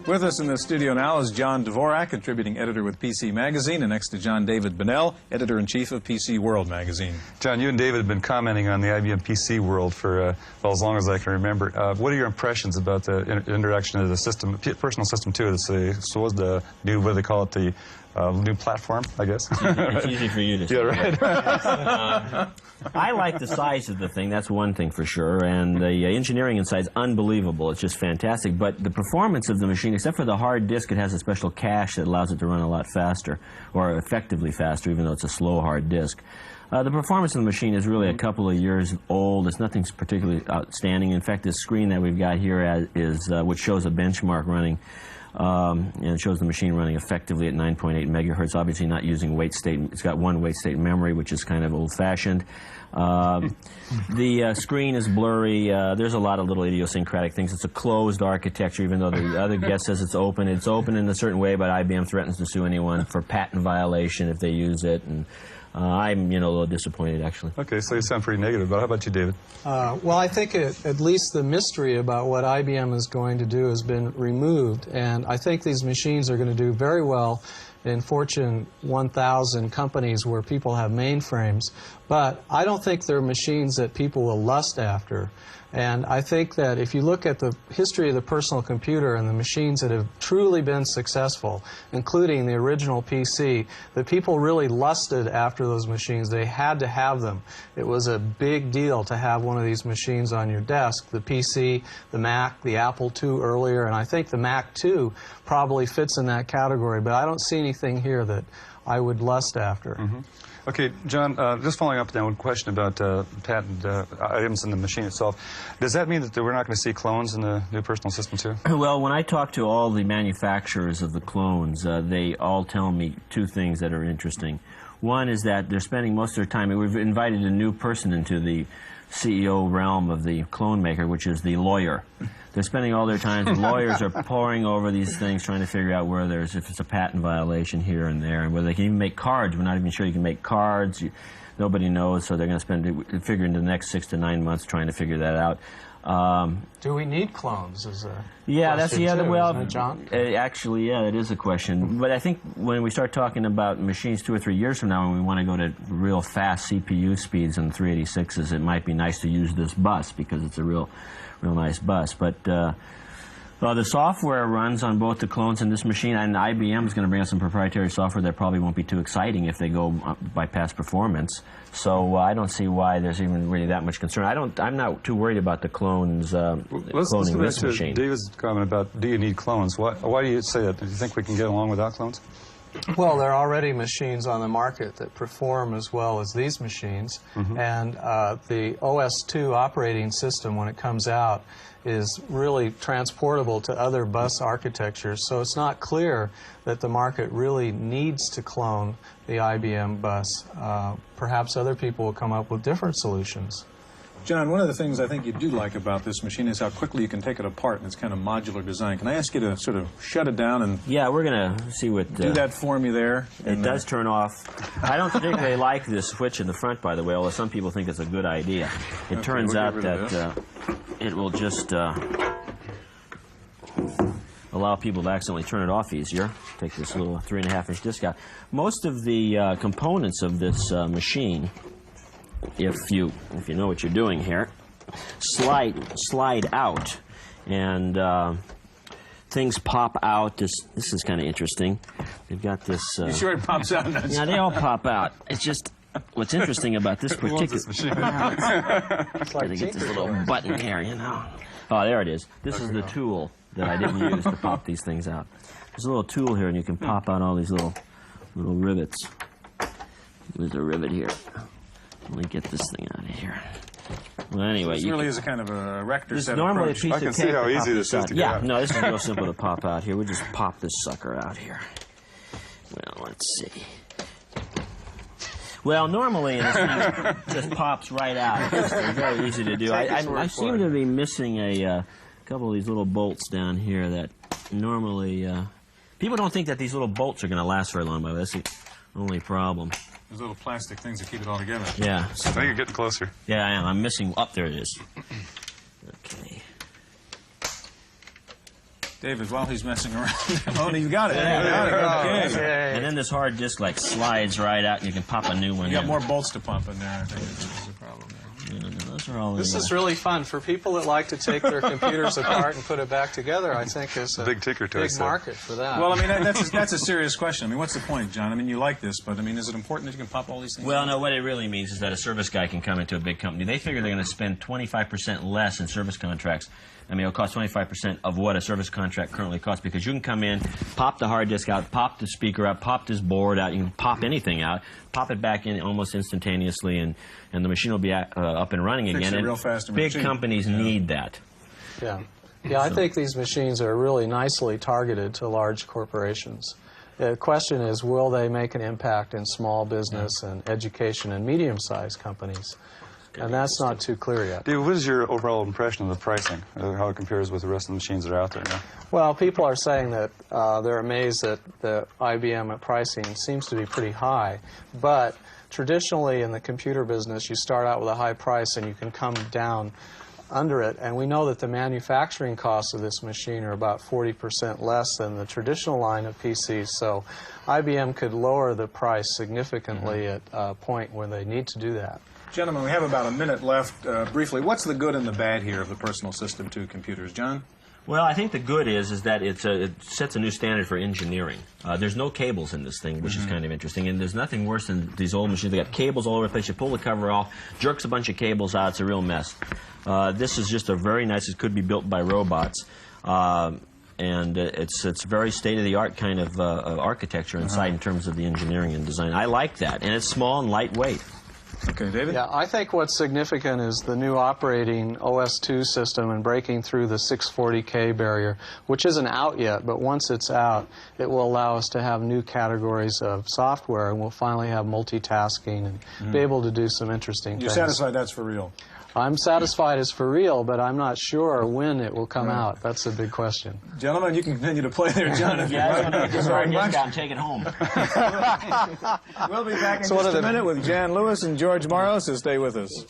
With us in the studio now is C.Dvorak, contributing editor with PC Magazine, and next to John, David Bunnell, editor-in-chief of PC World Magazine. John, you and David have been commenting on the IBM PC world for well, as long as I can remember. What are your impressions about the introduction of the system, personal system 2? It's the new, what do they call it, the new platform, I guess? It's easy for you to say. Yeah, right. I like the size of the thing, that's one thing for sure, and the engineering inside is unbelievable. It's just fantastic, but the performance of the machine, except for the hard disk, it has a special cache that allows it to run a lot faster, or effectively faster, even though it's a slow hard disk. The performance of the machine is really a couple of years old. It's nothing particularly outstanding. In fact, this screen that we've got here is which shows a benchmark running, and it shows the machine running effectively at 9.8 megahertz, obviously not using wait state. It's got one wait state memory, which is kind of old-fashioned. The screen is blurry. There's a lot of little idiosyncratic things. It's a closed architecture, even though the other guest says it's open. It's open in a certain way, but IBM threatens to sue anyone for patent violation if they use it. And I'm, a little disappointed, actually. Okay, so you sound pretty negative, but how about you, David? Well, I think at least the mystery about what IBM is going to do has been removed, and I think these machines are going to do very well in Fortune 1000 companies where people have mainframes, but I don't think they're machines that people will lust after. And I think that if you look at the history of the personal computer and the machines that have truly been successful, including the original PC, the people really lusted after those machines. They had to have them. It was a big deal to have one of these machines on your desk. The PC, the Mac, the Apple II earlier, and I think the Mac II probably fits in that category, but I don't see anything here that I would lust after. Mm-hmm. Okay, John, just following up on that one question about patent items in the machine itself, does that mean that we're not going to see clones in the new personal system too? Well, when I talk to all the manufacturers of the clones, they all tell me two things that are interesting. One is that they're spending most of their time, and we've invited a new person into the CEO realm of the clone maker, which is the lawyer. They're spending all their time, the lawyers are poring over these things, trying to figure out where if it's a patent violation here and there, and whether they can even make cards. We're not even sure you can make cards. Nobody knows, so they're going to figure into the next 6 to 9 months trying to figure that out. Do we need clones? Yeah, that's the other. Well, isn't it, John? Actually, yeah, it is a question. But I think when we start talking about machines 2 or 3 years from now, when we want to go to real fast CPU speeds in 386s, it might be nice to use this bus because it's a real nice bus. But the software runs on both the clones and this machine, and IBM is going to bring us some proprietary software that probably won't be too exciting if they go by past performance. So I don't see why there's even really that much concern. I'm not too worried about the clones cloning this machine. David's comment about, do you need clones? Why do you say that? Do you think we can get along without clones? Well, there are already machines on the market that perform as well as these machines, and the OS/2 operating system, when it comes out, is really transportable to other bus architectures, so it's not clear that the market really needs to clone the IBM bus. Perhaps other people will come up with different solutions. John, one of the things I think you do like about this machine is how quickly you can take it apart, and it's kind of modular design. Can I ask you to sort of shut it down and... Yeah, we're going to see what... do that for me there. It does turn off. I don't particularly like this switch in the front, by the way, although some people think it's a good idea. It turns out that it will just allow people to accidentally turn it off easier. Take this little 3.5-inch disc out. Most of the components of this machine, if you know what you're doing here, slide out, and things pop out. This is kind of interesting. They've got this. You sure it pops out? Yeah, they all pop out. It's just what's interesting about this particular. Gotta get this little button here, Oh, there it is. This is the tool that I didn't use to pop these things out. There's a little tool here, and you can pop out all these little rivets. There's a rivet here. Let me get this thing out of here. Well, anyway, this really is a kind of a rector set normally approach. A piece I can of see how easy this is to get out. No, this is real simple to pop out here. We'll just pop this sucker out here. Well, let's see. Well, normally it just pops right out. It's very easy to do. I seem to be missing a couple of these little bolts down here that normally... people don't think that these little bolts are going to last very long, but that's the only problem. Those little plastic things that keep it all together. Yeah. I think you're getting closer. Yeah, I am. I'm missing... Up there it is. Okay. David, while he's messing around. Oh, you got it. Yeah, You got it. Okay. And then this hard disk like slides right out, and you can pop a new one. You got in. more bolts to pump in there. I think is the problem there. Those are all. This is really fun for people that like to take their computers apart and put it back together. I think there's a Big ticker to big us, market for that. Well, I mean, that's a serious question. I mean, what's the point, John? I mean, you like this, but I mean, is it important that you can pop all these things? Well, no, what it really means is that a service guy can come into a big company. They figure they're going to spend 25% less in service contracts. I mean, it'll cost 25% of what a service contract currently costs, because you can come in, pop the hard disk out, pop the speaker out, pop this board out. You can pop anything out, pop it back in almost instantaneously, and the machine will be up and running Fix again. it And real fast and big machine. companies need that. Yeah, I think these machines are really nicely targeted to large corporations. The question is, will they make an impact in small business and education and medium-sized companies? And that's not too clear yet. David, what is your overall impression of the pricing, how it compares with the rest of the machines that are out there now? Well, people are saying that they're amazed that the IBM pricing seems to be pretty high, but traditionally in the computer business you start out with a high price and you can come down under it, and we know that the manufacturing costs of this machine are about 40% less than the traditional line of PCs, so IBM could lower the price significantly at a point when they need to do that. Gentlemen, we have about a minute left. Briefly, what's the good and the bad here of the Personal System 2 computers? John? Well, I think the good is that it sets a new standard for engineering. There's no cables in this thing, which is kind of interesting, and there's nothing worse than these old machines. They got cables all over the place. You pull the cover off, jerks a bunch of cables out. It's a real mess. This is just a very nice. It could be built by robots, and it's very state-of-the-art kind of architecture inside in terms of the engineering and design. I like that, and it's small and lightweight. Okay, David? Yeah, I think what's significant is the new operating OS2 system and breaking through the 640K barrier, which isn't out yet, but once it's out, it will allow us to have new categories of software, and we'll finally have multitasking and be able to do some interesting You're things. satisfied that's for real? I'm satisfied it's for real, but I'm not sure when it will come out. That's a big question. Gentlemen, you can continue to play there, John, if you Yeah, like. I'm going to get this hard disk out and take it home. We'll be back in just a minute with Jan Lewis and George Morrow, so stay with us.